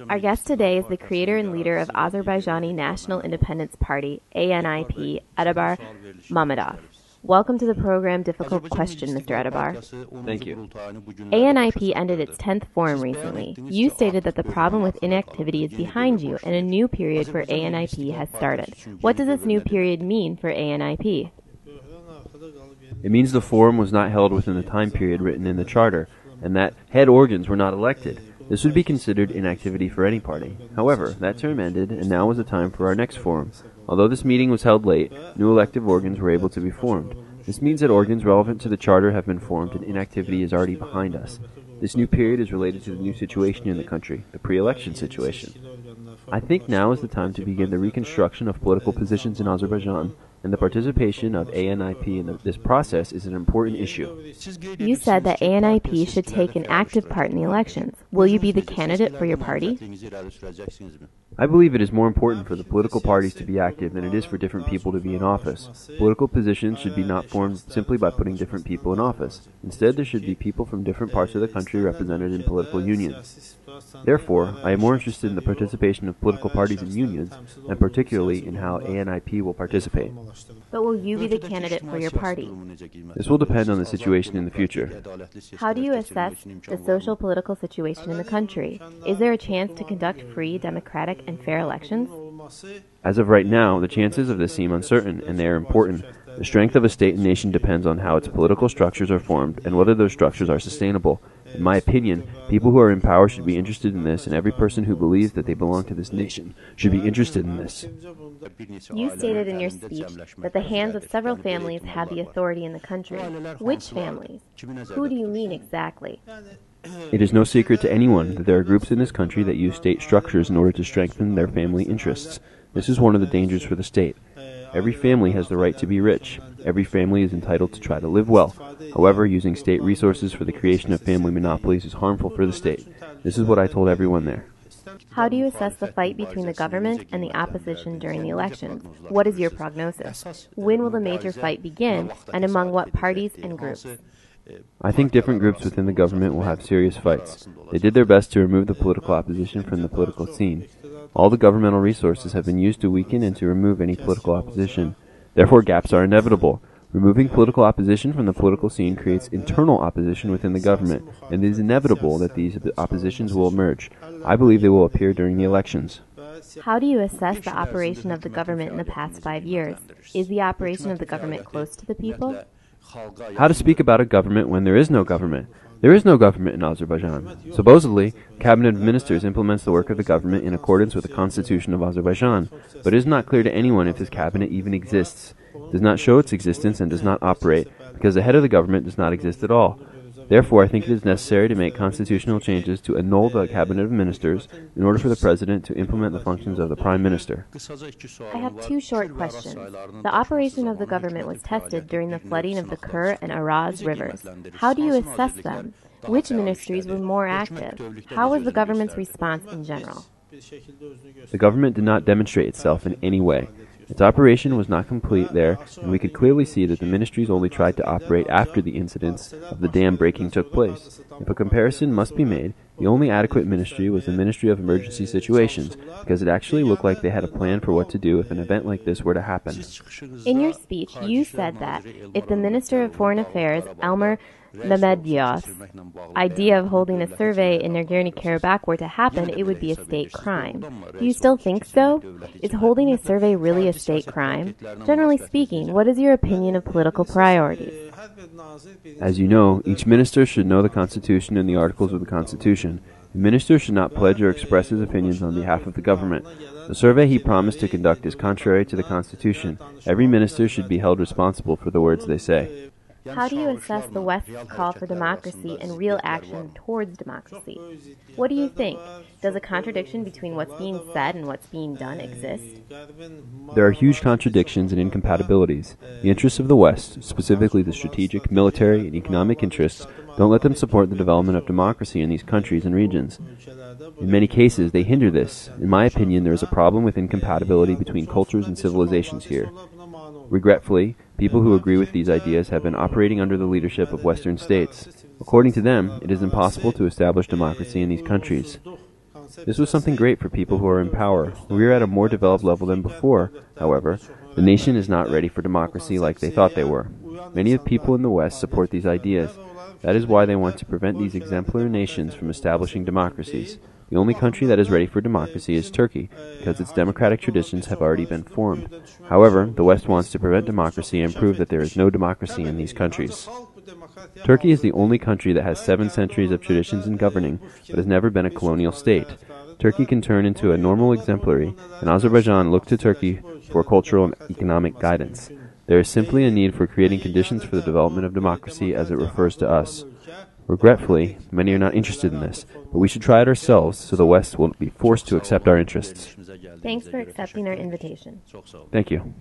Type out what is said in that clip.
Our guest today is the creator and leader of Azerbaijani National Independence Party, ANIP, Etibar Mammadov. Welcome to the program Difficult Question, Mr. Etibar. Thank you. ANIP ended its 10th forum recently. You stated that the problem with inactivity is behind you and a new period for ANIP has started. What does this new period mean for ANIP? It means the forum was not held within the time period written in the charter, and that head organs were not elected. This would be considered inactivity for any party. However, that term ended, and now was the time for our next forum. Although this meeting was held late, new elective organs were able to be formed. This means that organs relevant to the charter have been formed and inactivity is already behind us. This new period is related to the new situation in the country, the pre-election situation. I think now is the time to begin the reconstruction of political positions in Azerbaijan, and the participation of ANIP in this process is an important issue. You said that ANIP should take an active part in the elections. Will you be the candidate for your party? I believe it is more important for the political parties to be active than it is for different people to be in office. Political positions should be not formed simply by putting different people in office. Instead, there should be people from different parts of the country represented in political unions. Therefore, I am more interested in the participation of political parties in unions, and particularly in how ANIP will participate. But will you be the candidate for your party? This will depend on the situation in the future. How do you assess the social political situation in the country? Is there a chance to conduct free, democratic, and fair elections? As of right now, the chances of this seem uncertain, and they are important. The strength of a state and nation depends on how its political structures are formed and whether those structures are sustainable. In my opinion, people who are in power should be interested in this, and every person who believes that they belong to this nation should be interested in this. You stated in your speech that the hands of several families have the authority in the country. Which families? Who do you mean exactly? It is no secret to anyone that there are groups in this country that use state structures in order to strengthen their family interests. This is one of the dangers for the state. Every family has the right to be rich. Every family is entitled to try to live well. However, using state resources for the creation of family monopolies is harmful for the state. This is what I told everyone there. How do you assess the fight between the government and the opposition during the elections? What is your prognosis? When will the major fight begin, and among what parties and groups? I think different groups within the government will have serious fights. They did their best to remove the political opposition from the political scene. All the governmental resources have been used to weaken and to remove any political opposition. Therefore, gaps are inevitable. Removing political opposition from the political scene creates internal opposition within the government, and it is inevitable that these oppositions will emerge. I believe they will appear during the elections. How do you assess the operation of the government in the past 5 years? Is the operation of the government close to the people? How to speak about a government when there is no government? There is no government in Azerbaijan. Supposedly, Cabinet of Ministers implements the work of the government in accordance with the Constitution of Azerbaijan, but it is not clear to anyone if this cabinet even exists. It does not show its existence and does not operate, because the head of the government does not exist at all. Therefore, I think it is necessary to make constitutional changes to annul the Cabinet of Ministers in order for the President to implement the functions of the Prime Minister. I have two short questions. The operation of the government was tested during the flooding of the Kur and Araz rivers. How do you assess them? Which ministries were more active? How was the government's response in general? The government did not demonstrate itself in any way. Its operation was not complete there, and we could clearly see that the ministries only tried to operate after the incidents of the dam breaking took place. If a comparison must be made, the only adequate ministry was the Ministry of Emergency Situations, because it actually looked like they had a plan for what to do if an event like this were to happen. In your speech, you said that if the Minister of Foreign Affairs, Etibar Mammadov's idea of holding a survey in Nagorno-Karabakh were to happen, it would be a state crime. Do you still think so? Is holding a survey really a state crime? Generally speaking, what is your opinion of political priorities? As you know, each minister should know the Constitution and the articles of the Constitution. The minister should not pledge or express his opinions on behalf of the government. The survey he promised to conduct is contrary to the Constitution. Every minister should be held responsible for the words they say. How do you assess the West's call for democracy and real action towards democracy? What do you think? Does a contradiction between what's being said and what's being done exist? There are huge contradictions and incompatibilities. The interests of the West, specifically the strategic, military, and economic interests, don't let them support the development of democracy in these countries and regions. In many cases, they hinder this. In my opinion, there is a problem with incompatibility between cultures and civilizations here. Regretfully, people who agree with these ideas have been operating under the leadership of Western states. According to them, it is impossible to establish democracy in these countries. This was something great for people who are in power. We are at a more developed level than before. However, the nation is not ready for democracy like they thought they were. Many of the people in the West support these ideas. That is why they want to prevent these exemplary nations from establishing democracies. The only country that is ready for democracy is Turkey, because its democratic traditions have already been formed. However, the West wants to prevent democracy and prove that there is no democracy in these countries. Turkey is the only country that has 7 centuries of traditions in governing, but has never been a colonial state. Turkey can turn into a normal exemplary, and Azerbaijan look to Turkey for cultural and economic guidance. There is simply a need for creating conditions for the development of democracy as it refers to us. Regretfully, many are not interested in this, but we should try it ourselves so the West won't be forced to accept our interests. Thanks for accepting our invitation. Thank you.